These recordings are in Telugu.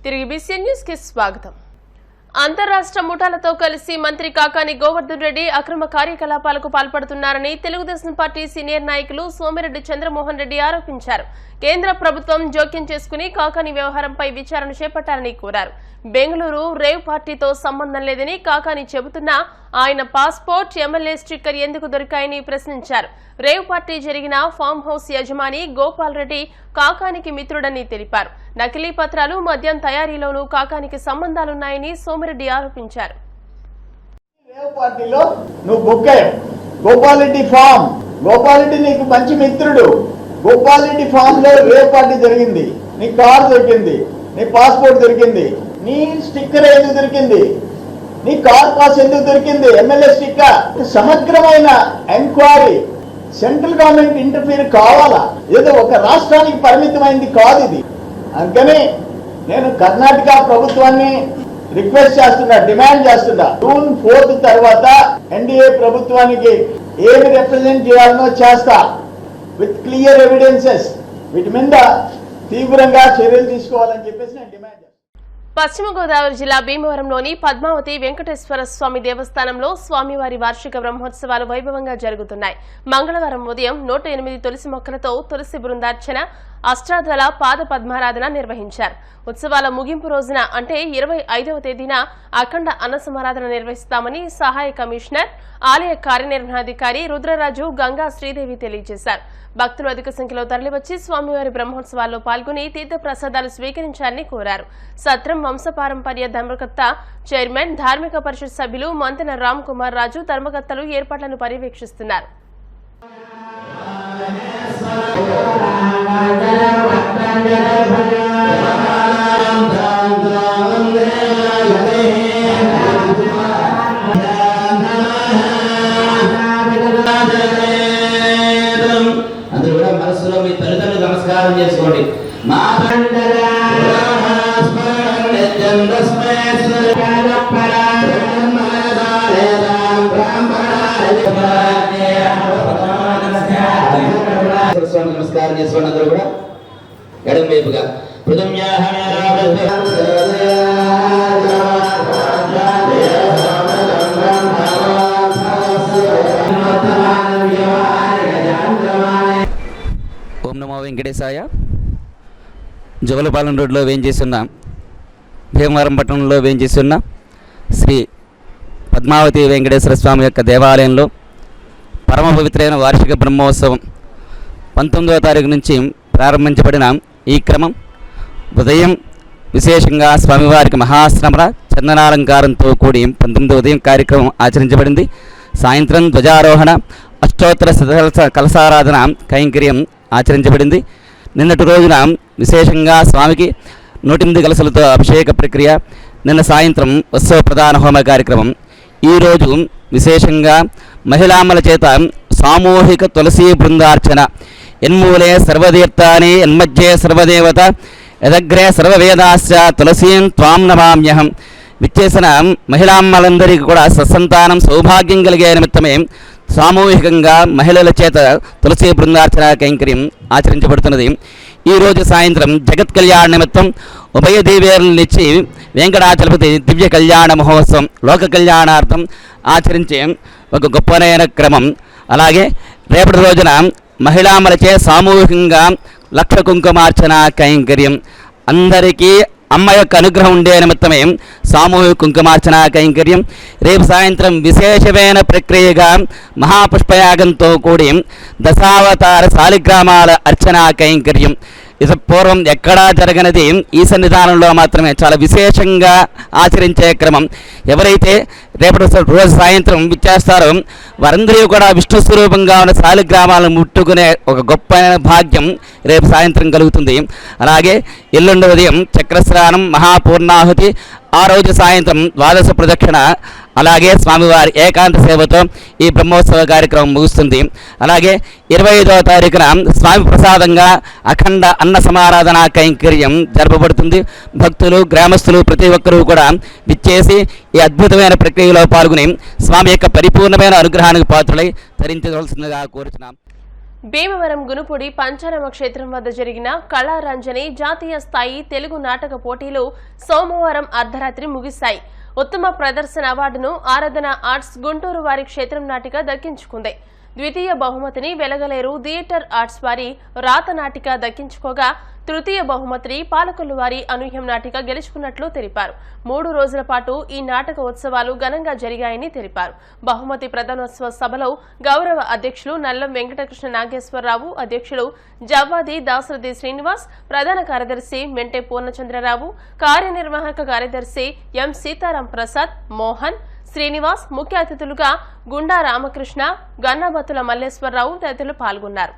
తిరిగి బీసీఎన్ న్యూస్ కి స్వాగతం. అంతర్రాష్ట్ర ముఠాలతో కలిసి మంత్రి కాకాని గోవర్ధన్ రెడ్డి అక్రమ కార్యకలాపాలకు పాల్పడుతున్నారని తెలుగుదేశం పార్టీ సీనియర్ నాయకులు సోమిరెడ్డి చంద్రమోహన్ రెడ్డి ఆరోపించారు. కేంద్ర ప్రభుత్వం జోక్యం చేసుకుని కాకాని వ్యవహారంపై విచారణ చేపట్టాలని కోరారు. బెంగళూరు రేవ్ పార్టీతో సంబంధం లేదని కాకాని చెబుతున్నా ఆయన పాస్పోర్ట్, ఎమ్మెల్యే స్టిక్కర్ ఎందుకు దొరికాయని ప్రశ్నించారు. రేవ్ పార్టీ జరిగిన ఫామ్ హౌస్ యజమాని గోపాల్ రెడ్డి కాకానికి మిత్రుడని తెలిపారు. నకిలీ పత్రాలు, మద్యం తయారీలోనూ కాకానికి సంబంధాలున్నాయని సోమిరెడ్డి ఆరోపించారు. గోపాల్ నీకు మంచి మిత్రుడు. గోపాల్ రెడ్డి ఫామ్ లో రేవ్ పార్టీ జరిగింది. నీ కార్ దొరికింది, నీ పాస్పోర్ట్ దొరికింది, నీ స్టిక్కర్ ఎందుకు దొరికింది, నీ కార్ పాస్ ఎందుకు దొరికింది, ఎమ్మెల్యే స్టిక్కర్. సమగ్రమైన ఎంక్వైరీ, సెంట్రల్ గవర్నమెంట్ ఇంటర్ఫీర్ కావాలా? ఏదో ఒక రాష్ట్రానికి పరిమితమైంది కాదు ఇది. అందుకని నేను కర్ణాటక ప్రభుత్వాన్ని రిక్వెస్ట్ చేస్తున్నా, డిమాండ్ చేస్తున్నా, జూన్ 4 తర్వాత ఎన్డీఏ ప్రభుత్వానికి ఏమి రిప్రజెంట్ చేయాలనో చేస్తా, విత్ క్లియర్ ఎవిడెన్సెస్. వీటి మీద తీవ్రంగా చర్యలు తీసుకోవాలని చెప్పేసి నేను డిమాండ్ చేస్తాను. పశ్చిమ గోదావరి జిల్లా భీమవరంలోని పద్మావతి వెంకటేశ్వర స్వామి దేవస్థానంలో స్వామివారి వార్షిక బ్రహ్మోత్సవాలు వైభవంగా జరుగుతున్నాయి. మంగళవారం ఉదయం 108 తులసి మొక్కలతో తులసి బృందార్చన, అష్టాదళ పాద పద్మారాధన నిర్వహించారు. ఉత్సవాల ముగింపు రోజున అంటే 25వ తేదీన అఖండ అన్న సమారాధన నిర్వహిస్తామని సహాయ కమిషనర్, ఆలయ కార్యనిర్వహణాధికారి రుద్రరాజు గంగా శ్రీదేవి తెలియజేశారు. భక్తులు అధిక సంఖ్యలో తరలివచ్చి స్వామివారి బ్రహ్మోత్సవాల్లో పాల్గొని తీర్థ ప్రసాదాలు స్వీకరించాలని కోరారు. సత్రం వంశపారంపర్య ధర్మకర్త, చైర్మన్, ధార్మిక పరిషత్ సభ్యులు మంతెన రామ్ కుమార్ రాజు, ధర్మకర్తలు ఏర్పాట్లను పర్యవేక్షిస్తున్నారు. మనసులో మీ తల్లిదండ్రులు నమస్కారం చేసుకోండి. నమస్కారం చేసుకోండి. అందరూ కూడా ఎడమ వైపుగా ఓం నమో వెంకటేశాయ. జవలపాలెం రోడ్లో వేయించేస్తున్న, భీమవరం పట్టణంలో వేయించేస్తున్న శ్రీ పద్మావతి వెంకటేశ్వర స్వామి యొక్క దేవాలయంలో పరమ పవిత్రైన వార్షిక బ్రహ్మోత్సవం 19వ తారీఖు నుంచి ప్రారంభించబడిన ఈ క్రమం ఉదయం విశేషంగా స్వామివారికి మహాశ్రమర చందనాలంకారంతో కూడి 19వ ఉదయం కార్యక్రమం ఆచరించబడింది. సాయంత్రం ధ్వజారోహణ, అష్టోత్తర కలశారాధన కైంకర్యం ఆచరించబడింది. నిన్నటి రోజున విశేషంగా స్వామికి 108 కలశలతో అభిషేక ప్రక్రియ, నిన్న సాయంత్రం ఉత్సవ ప్రధాన హోమ కార్యక్రమం. ఈరోజు విశేషంగా మహిళామల చేత సామూహిక తులసీ బృందార్చన, ఎన్మూలే సర్వతీర్థాని యన్మధ్యే సర్వదేవత యదగ్రే సర్వవేదాశ్చ తులసీం త్వాం నమామ్యహం. విచ్చేసిన మహిళామ్మలందరికీ కూడా సత్సంతానం, సౌభాగ్యం కలిగే నిమిత్తమే సామూహికంగా మహిళల చేత తులసీ బృందార్చన కైంకర్యం ఆచరించబడుతున్నది. ఈరోజు సాయంత్రం జగత్ కళ్యాణ నిమిత్తం ఉభయ దీవేరులనిచ్చి వెంకటాచలపతి దివ్య కళ్యాణ మహోత్సవం లోక కళ్యాణార్థం ఆచరించే ఒక గొప్పనైన క్రమం. అలాగే రేపటి రోజున మహిళామలచే సామూహికంగా లక్ష కుంకుమార్చన కైంకర్యం, అందరికీ అమ్మ యొక్క అనుగ్రహం ఉండే నిమిత్తమే సామూహిక కుంకుమార్చన కైంకర్యం. రేపు సాయంత్రం విశేషమైన ప్రక్రియగా మహాపుష్పయాగంతో కూడి దశావతార శాలిగ్రామాల అర్చన కైంకర్యం. ఇది పూర్వం ఎక్కడా జరగనిది ఈ సన్నిధానంలో మాత్రమే చాలా విశేషంగా ఆచరించే క్రమం. ఎవరైతే రేపటి రోజు సాయంత్రం విచ్చేస్తారో వారందరూ కూడా విష్ణు స్వరూపంగా ఉన్న శాలిగ్రామాలను ముట్టుకునే ఒక గొప్ప భాగ్యం రేపు సాయంత్రం కలుగుతుంది. అలాగే ఎల్లుండి ఉదయం చక్రస్నానం, మహాపూర్ణాహుతి, ఆ రోజు సాయంత్రం ద్వాదశ ప్రదక్షిణ, అలాగే స్వామివారి ఏకాంత సేవతో ఈ బ్రహ్మోత్సవ కార్యక్రమం ముగుస్తుంది. అలాగే 25వ తారీఖున స్వామి ప్రసాదంగా అఖండ అన్న సమారాధన కైంకర్యం జరపబడుతుంది. భక్తులు, గ్రామస్తులు ప్రతి ఒక్కరూ కూడా విచ్చేసి ఈ అద్భుతమైన ప్రక్రియలో పాల్గొని స్వామి యొక్క పరిపూర్ణమైన అనుగ్రహానికి పాత్రలై తరించవలసిందిగా కోరుచున్నాం. భీమవరం గునుపూడి పంచారామ క్షేత్రం వద్ద జరిగిన కళారంజని జాతీయ స్థాయి తెలుగు నాటక పోటీలు సోమవారం అర్ధరాత్రి ముగిశాయి. ఉత్తమ ప్రదర్శన అవార్డును ఆరాధన ఆర్ట్స్ గుంటూరు వారి క్షేత్రం నాటిక దక్కించుకుంది. ద్వితీయ బహుమతిని వెలగలేరు థియేటర్ ఆర్ట్స్ వారి రాత నాటిక దక్కించుకోగా తృతీయ బహుమతిని పాలకొల్లు వారి అనూహ్యం నాటిక గెలుచుకున్నట్లు తెలిపారు. 3 రోజుల పాటు ఈ నాటక ఉత్సవాలు ఘనంగా జరిగాయని తెలిపారు. బహుమతి ప్రదానోత్సవ సభలో గౌరవ అధ్యక్షులు నల్లం వెంకటకృష్ణ నాగేశ్వరరావు, అధ్యక్షులు జవ్వాది దాసరథి శ్రీనివాస్, ప్రధాన కార్యదర్శి మెంటే పూర్ణచంద్రరావు, కార్యనిర్వాహక కార్యదర్శి ఎం సీతారాం ప్రసాద్, మోహన్, శ్రీనివాస్, ముఖ్య అతిథులుగా గుండా రామకృష్ణ, గన్నాబత్తుల మల్లేశ్వరరావు తదితరులు పాల్గొన్నారు.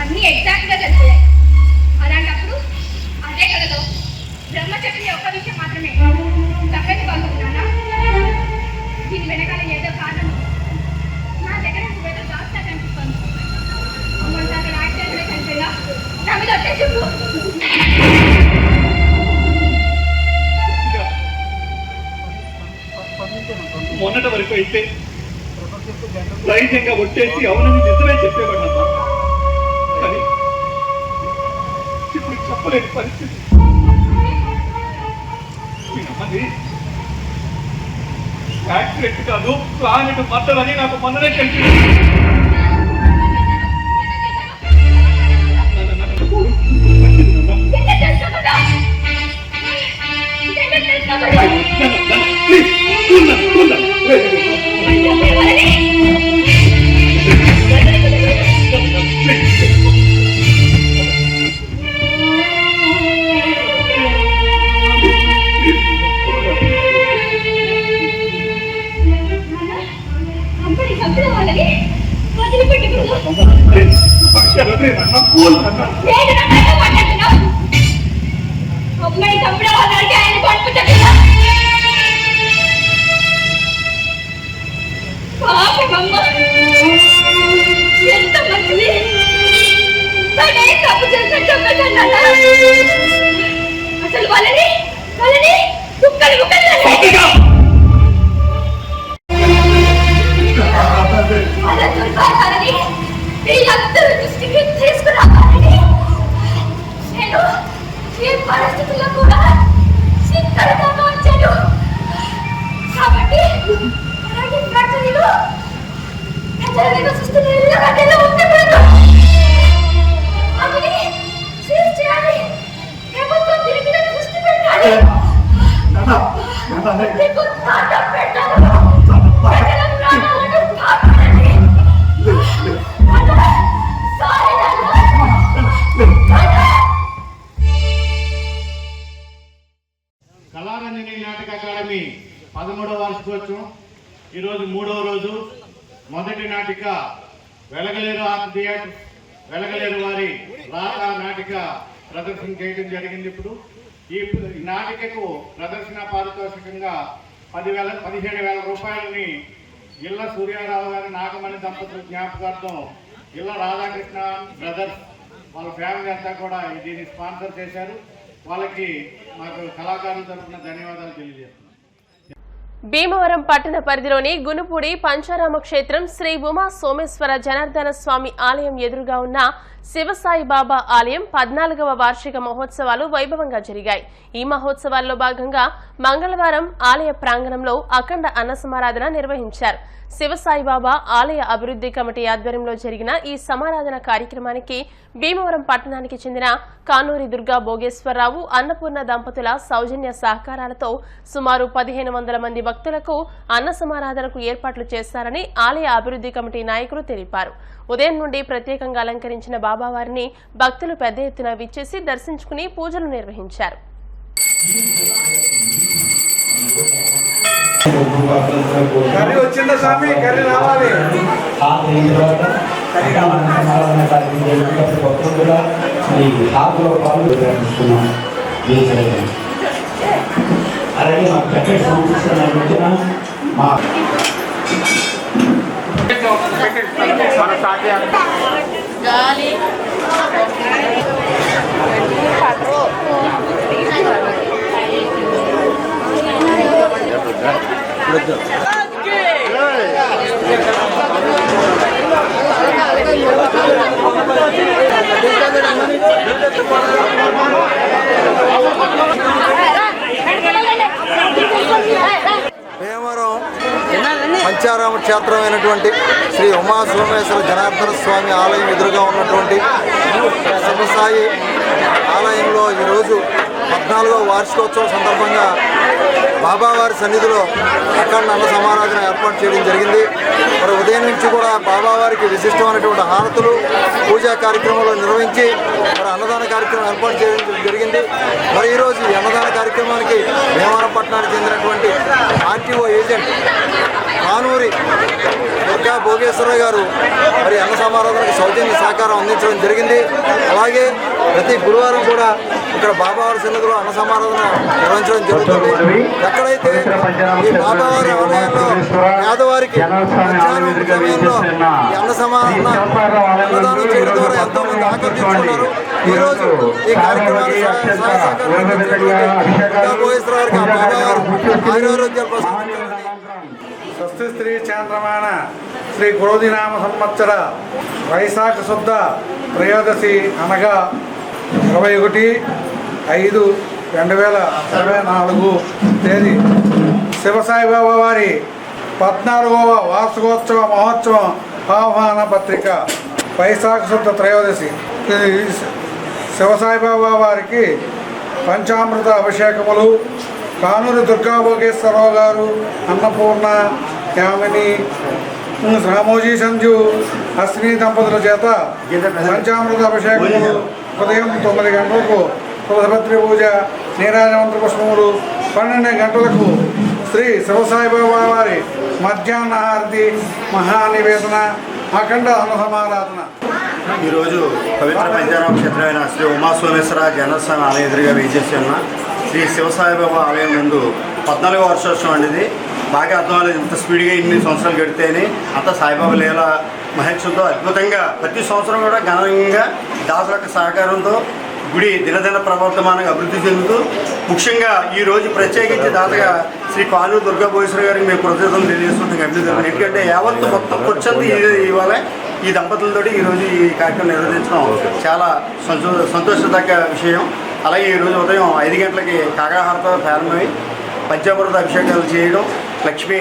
అన్ని ఎగ్జాక్ట్ గా జరిపోయాయి. అలాంటప్పుడు అదే కథలో బ్రహ్మ చెప్పిన ఒక్క విషయం మాత్రమే తప్పేది బాగున్నానా? దీని వెనకాల ఏదో కారణం నా దగ్గర నువ్వేదో దాస్తా కనిపిస్తుంది. అమ్మంటే అక్కడ యాక్సిడెంట్ చనిపోయినా నా మీద వచ్చే చెప్పు. మొన్నటి వరకు అయితే ధైర్యంగా ఒట్టేసి అవునని నిజమే చెప్పేవాడు. కానీ ఇప్పుడు చెప్పలేని పరిస్థితి. యాక్సిడెంట్ కాదు, ప్లానెట్ మర్డర్ అని నాకు మొన్ననే తెలిసింది. ఎంత మంచిది అసలు వాళ్ళని కుక్కలు వీళ్ళందరూ దృష్టికి తీసుకురావాలని నేను ఏ పరిస్థితుల్లో కూడా సిద్ధంగా వచ్చాను. కాబట్టి అలాంటి ప్రజలు ప్రజలు నివసిస్తున్న ఇళ్ళ మధ్యలో ఉండకూడదు. అవి సీజ్ చేయాలి. ప్రభుత్వం దీని మీద దృష్టి పెట్టాలి. నీకు దండం పెట్టాలి. ప్రజల ప్రాణాలను కాపాడండి. కళారంజని నాటక అకాడమీ 13వ వార్షికోత్సవం ఈరోజు 3వ రోజు. మొదటి నాటిక వెలగలేరు థియేటర్ వెలగలేరు వారి రాత నాటిక ప్రదర్శన చేయడం జరిగింది. ఇప్పుడు ఈ నాటికకు ప్రదర్శన పారితోషికంగా 17,000 రూపాయలని ఇళ్ళ సూర్యారావు గారి నాగమణి దంపతుల జ్ఞాపకార్థం ఇళ్ళ రాధాకృష్ణ బ్రదర్స్ వాళ్ళ ఫ్యామిలీ అంతా కూడా దీన్ని స్పాన్సర్ చేశారు. వాళ్ళకి మాకు కళాకారుల తరఫున ధన్యవాదాలు తెలియజేస్తున్నాం. భీమవరం పట్టణ పరిధిలోని గునుపూడి పంచారామ క్షేత్రం శ్రీ ఉమా సోమేశ్వర జనార్దన స్వామి ఆలయం ఎదురుగా ఉన్న శివసాయి బాబా ఆలయం 14వ వార్షిక మహోత్సవాలు వైభవంగా జరిగాయి. ఈ మహోత్సవాల్లో భాగంగా మంగళవారం ఆలయ ప్రాంగణంలో అఖండ అన్న సమారాధన నిర్వహించారు. శివసాయిబాబా ఆలయ అభివృద్ధి కమిటీ ఆధ్వర్యంలో జరిగిన ఈ సమారాధన కార్యక్రమానికి భీమవరం పట్టణానికి చెందిన కానూరి దుర్గా భోగేశ్వరరావు, అన్నపూర్ణ దంపతుల సౌజన్య సహకారాలతో సుమారు 1,500 మంది భక్తులకు అన్న సమారాధనకు ఏర్పాట్లు చేశారని ఆలయ అభివృద్ధి కమిటీ నాయకులు తెలిపారు. ఉదయం నుండి ప్రత్యేకంగా అలంకరించిన బాబావారిని భక్తులు పెద్ద ఎత్తున విచ్చేసి దర్శించుకుని పూజలు నిర్వహించారు. కర్రీ వచ్చిందా స్వామి? కర్రీ రావాలి. అలాగే మాకు చక్కటి సంస్కృతి మా భీమవరం పంచారామ క్షేత్రమైనటువంటి శ్రీ ఉమా సోమేశ్వర జనార్దన స్వామి ఆలయం ఎదురుగా ఉన్నటువంటి శివసాయి ఆలయంలో ఈరోజు 14వ వార్షికోత్సవం సందర్భంగా బాబావారి సన్నిధిలో అఖండ అన్న సమారాధన ఏర్పాటు చేయడం జరిగింది. మరి ఉదయం నుంచి కూడా బాబావారికి విశిష్టమైనటువంటి హారతులు పూజా కార్యక్రమాలు నిర్వహించి మరి అన్నదాన కార్యక్రమం ఏర్పాటు చేయడం జరిగింది. మరి ఈరోజు ఈ అన్నదాన కార్యక్రమానికి భీమవరం పట్టణానికి చెందినటువంటి ఆర్టీఓ ఏజెంట్ కానూరి దుర్గా భోగేశ్వరరావు గారు మరి అన్న సమారాధనకు సౌజన్య సహకారం అందించడం జరిగింది. అలాగే ప్రతి గురువారం కూడా ఇక్కడ బాబావారి సన్నిధిలో అన్న సమారాధన నిర్వహించడం జరుగుతుంది. ఎక్కడైతే ఈ బాబావారి ఆలయంలో పేదవారికి మధ్యాహ్నం సమయంలో ఈ అన్నదానం చేయడం ద్వారా ఎంతో మంది ఆకర్షించుకున్నారు. ఈరోజు ఈ కార్యక్రమాన్ని భోగేశ్వరరావు గారికి బాబావారు ఆయురారోగ్యాలు ప్రసాదించారు. స్వస్తి స్త్రీ చాంద్రమాన శ్రీ క్రోధినామ సంవత్సర వైశాఖ శుద్ధ త్రయోదశి అనగా 21/5/2024 తేదీ శివసాయిబాబా వారి 14వ వార్షికోత్సవ మహోత్సవం ఆహ్వాన పత్రిక వైశాఖ శుద్ధ త్రయోదశి. శివసాయిబాబా వారికి పంచామృత అభిషేకములు కానూరు దుర్గా భోగేశ్వరరావు గారు, అన్నపూర్ణ, యామిని, రామోజీ సంజు, అశ్విని దంపతుల చేత పంచామృత అభిషేకములు ఉదయం 9 గంటలకు తులసిపత్రి పూజ, నీరాజమంత్ర పుష్పములు 12 గంటలకు శ్రీ శివసాయిబాబా వారి మధ్యాహ్న హారతి మహానివేదన అఖండ అన్న సమారాధన. ఈరోజు పవిత్ర పంచారామ క్షేత్రమైన శ్రీ ఉమా సోమేశ్వర జనస్వామి ఆలయం ఎదురుగా వేచేసి ఉన్న శ్రీ శివసాయిబాబా ఆలయం ముందు 14వ వర్షోత్సవం అనేది బాగా అర్థం అవ్వలేదు. ఇంత స్పీడ్గా ఇన్ని సంవత్సరాలు గడితేనే అంత సాయిబాబా లీల మహేశ్వరంతో అద్భుతంగా ప్రతి సంవత్సరం కూడా ఘనంగా దాసుల యొక్క సహకారంతో గుడి దినదిన ప్రవర్తమానంగా అభివృద్ధి చెందుతూ ముఖ్యంగా ఈరోజు ప్రత్యేకించి దాతగా శ్రీ కానూరు దుర్గా భోగేశ్వర గారికి మేము కృతజ్ఞతలు తెలియజేస్తుంటాం. అభివృద్ధి ఎందుకంటే యావత్తు మొత్తం కూర్చొని ఇవాళ ఈ దంపతులతో ఈరోజు ఈ కార్యక్రమం నిర్వహించడం చాలా సంతోషదగ్గ విషయం. అలాగే ఈరోజు ఉదయం 5 గంటలకి కాకాహారతో ప్రారంభమై పంచామృత అభిషేకాలు చేయడం, లక్ష్మీ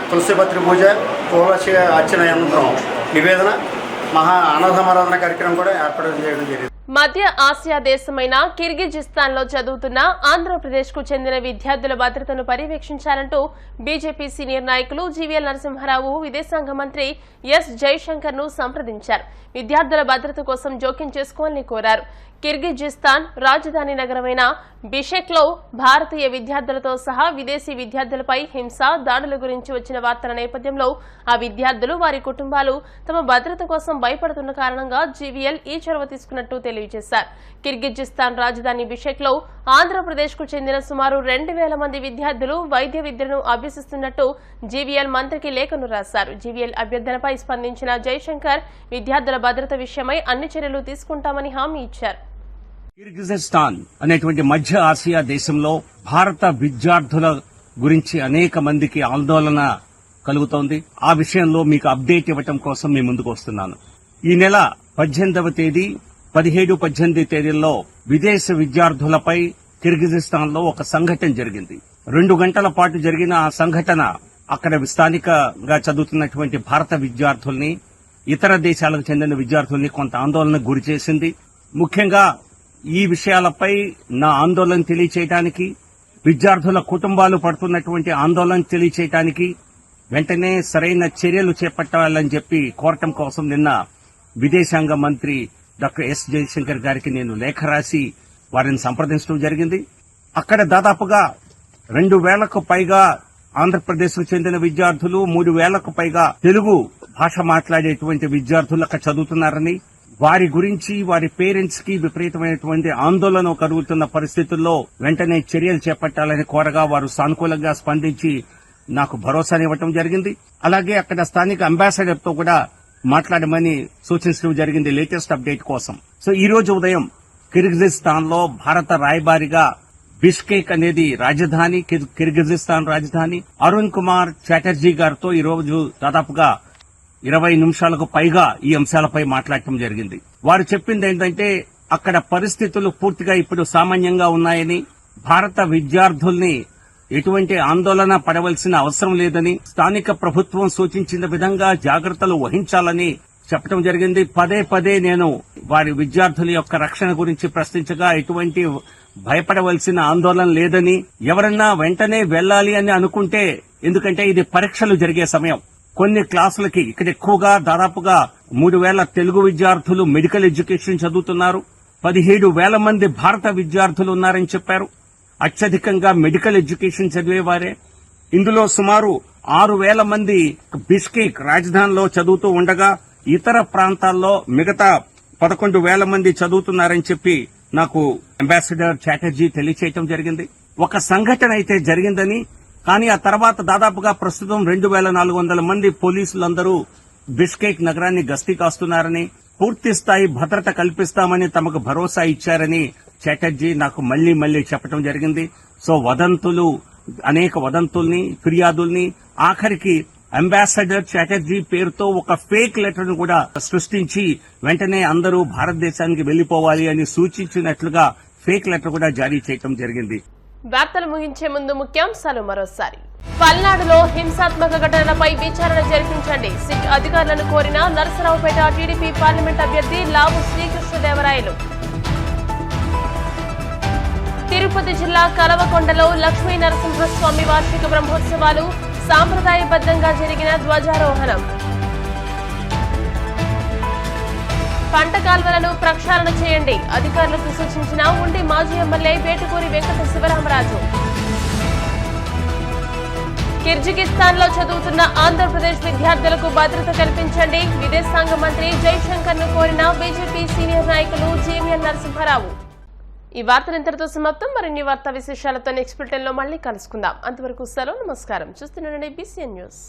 తులసిపత్రి పూజ, పూలక్ష అర్చన అనంతరం నివేదన, మహా అన్నసమారాధన కార్యక్రమం కూడా ఏర్పాటు చేయడం జరిగింది. మధ్య ఆసియా దేశమైన కిర్గిజిస్తాన్ లో చదువుతున్న ఆంధ్రప్రదేశ్ కు చెందిన విద్యార్థుల భద్రతను పర్యవేక్షించాలంటూ బీజేపీ సీనియర్ నాయకులు జీవీఎల్ నరసింహారావు విదేశాంగ మంత్రి ఎస్ జైశంకర్ ను సంప్రదించారు. విద్యార్థుల భద్రత కోసం జోక్యం చేసుకోవాలని కోరారు. కిర్గిజిస్తాన్ రాజధాని నగరమైన బిషెక్ లో భారతీయ విద్యార్థులతో సహా విదేశీ విద్యార్థులపై హింస, దాడుల గురించి వచ్చిన వార్తల నేపథ్యంలో ఆ విద్యార్థులు, వారి కుటుంబాలు తమ భద్రత కోసం భయపడుతున్న కారణంగా జీవీఎల్ ఈ చొరవ తీసుకున్నట్టు తెలియజేశారు. కిర్గిజిస్తాన్ రాజధాని బిషెక్ లో ఆంధ్రప్రదేశ్ కు చెందిన సుమారు 2000 మంది విద్యార్థులు వైద్య విద్యను అభ్యసిస్తున్నట్టు జీవీఎల్ మంత్రికి లేఖను రాశారు. జీవీఎల్ అభ్యర్థనపై స్పందించిన జైశంకర్ విద్యార్థుల భద్రత విషయమై అన్ని చర్యలు తీసుకుంటామని హామీ ఇచ్చారు. కిర్గిజిస్తాన్ అనేటువంటి మధ్య ఆసియా దేశంలో భారత విద్యార్థుల గురించి అనేక మందికి ఆందోళన కలుగుతోంది. ఆ విషయంలో మీకు అప్డేట్ ఇవ్వటం కోసం మీ ముందుకు వస్తున్నాను. ఈ నెల 18వ తేదీ, 17, 18 తేదీల్లో విదేశ విద్యార్థులపై కిర్గిజిస్తాన్ లో ఒక సంఘటన జరిగింది. 2 గంటల పాటు జరిగిన ఆ సంఘటన అక్కడ స్థానికంగా చదువుతున్నటువంటి భారత విద్యార్థుల్ని, ఇతర దేశాలకు చెందిన విద్యార్థుల్ని కొంత ఆందోళనకు గురి చేసింది. ముఖ్యంగా ఈ విషయాలపై నా ఆందోళన తెలియచేయడానికి, విద్యార్థుల కుటుంబాలు పడుతున్నటువంటి ఆందోళన తెలియచేయడానికి వెంటనే సరైన చర్యలు చేపట్టాలని చెప్పి కోరటం కోసం నిన్న విదేశాంగ మంత్రి డాక్టర్ ఎస్ జయశంకర్ గారికి నేను లేఖ రాసి వారిని సంప్రదించడం జరిగింది. అక్కడ దాదాపుగా 2000కు పైగా ఆంధ్రప్రదేశ్ కు చెందిన విద్యార్థులు 3,000కు పైగా తెలుగు భాష మాట్లాడేటువంటి విద్యార్థులు అక్కడ చదువుతున్నారని, వారి గురించి వారి పేరెంట్స్ కి విపరీతమైనటువంటి ఆందోళన కలుగుతున్న పరిస్థితుల్లో వెంటనే చర్యలు చేపట్టాలని కోరగా వారు సానుకూలంగా స్పందించి నాకు భరోసానివ్వటం జరిగింది. అలాగే అక్కడ స్థానిక అంబాసిడర్ తో కూడా మాట్లాడమని సూచించడం జరిగింది లేటెస్ట్ అప్డేట్ కోసం. సో ఈ రోజు ఉదయం కిర్గిజిస్తాన్ లో భారత రాయబారిగా బిష్కేక్ అనేది రాజధాని, కిర్గిజిస్తాన్ రాజధాని, అరుణ్ కుమార్ చాటర్జీ గారితో ఈ రోజు దాదాపుగా 20 నిమిషాలకు పైగా ఈ అంశాలపై మాట్లాడటం జరిగింది. వారు చెప్పింది ఏంటంటే అక్కడ పరిస్థితులు పూర్తిగా ఇప్పుడు సామాన్యంగా ఉన్నాయని, భారత విద్యార్థుల్ని ఎటువంటి ఆందోళన పడవలసిన అవసరం లేదని, స్థానిక ప్రభుత్వం సూచించిన విధంగా జాగ్రత్తలు వహించాలని చెప్పడం జరిగింది. పదే పదే నేను వారి విద్యార్థుల యొక్క రక్షణ గురించి ప్రశ్నించగా ఎటువంటి భయపడవలసిన ఆందోళన లేదని, ఎవరన్నా వెంటనే వెళ్లాలి అని అనుకుంటే, ఎందుకంటే ఇది పరీక్షలు జరిగే సమయం, కొన్ని క్లాసులకి ఇక్కడ ఎక్కువగా దాదాపుగా 3,000 తెలుగు విద్యార్థులు మెడికల్ ఎడ్యుకేషన్ చదువుతున్నారు, 17,000 మంది భారత విద్యార్థులు ఉన్నారని చెప్పారు. అత్యధికంగా మెడికల్ ఎడ్యుకేషన్ చదివేవారే. ఇందులో సుమారు 6,000 మంది బిష్కేక్ రాజధానిలో చదువుతూ ఉండగా ఇతర ప్రాంతాల్లో మిగతా 11,000 మంది చదువుతున్నారని చెప్పి నాకు అంబాసిడర్ చాటర్జీ తెలియచేయటం జరిగింది. ఒక సంఘటన అయితే జరిగిందని, కానీ ఆ తర్వాత దాదాపుగా ప్రస్తుతం 2,400 మంది పోలీసులందరూ బిష్కేక్ నగరాన్ని గస్తీ కాస్తున్నారని, పూర్తి స్థాయి భద్రత కల్పిస్తామని తమకు భరోసా ఇచ్చారని చాటర్జీ నాకు మళ్లీ చెప్పడం జరిగింది. సో అనేక వదంతుల్ని, ఫిర్యాదుల్ని, ఆఖరికి అంబాసిడర్ చాటర్జీ పేరుతో ఒక ఫేక్ లెటర్ ను కూడా సృష్టించి వెంటనే అందరూ భారతదేశానికి వెళ్లిపోవాలి అని సూచించినట్లుగా ఫేక్ లెటర్ కూడా జారీ చేయడం జరిగింది. వార్తలు ముగించే ముందు ముఖ్యాంశాలు మరోసారి. పల్నాడులో హింసాత్మక ఘటనలపై విచారణ జరిపించండి, సిట్ అధికారులను కోరిన నరసరావుపేట టీడీపీ పార్లమెంట్ అభ్యర్థి లావు శ్రీకృష్ణదేవరాయలు. తిరుపతి జిల్లా కలవకొండలో లక్ష్మీ నరసింహస్వామి వార్షిక బ్రహ్మోత్సవాలు, సాంప్రదాయబద్దంగా జరిగిన ధ్వజారోహణం. పంట కాల్వలను ప్రక్షాళన చేయండి, అధికారులకు సూచించిన ఉండి మాజీ ఎమ్మెల్యే వేటుకూరి వెంకట శివరామరాజు. కిర్గిజిస్తాన్ లో చదువుతున్న ఆంధ్రప్రదేశ్ విద్యార్థులకు భద్రత కల్పించండి, విదేశాంగ మంత్రి జైశంకర్ ను కోరిన బీజేపీ సీనియర్ నాయకులు జీవీఎన్ నరసింహారావు. ఈ వార్తలు ఇంతటితో సమాప్తం. మరిన్ని వార్తా విశేషాలతో నెక్స్ట్ బులెటిన్ లో మళ్ళీ కలుసుకుందాం. అంతవరకు సెలవు, నమస్కారం. చూస్తూనే BCN న్యూస్.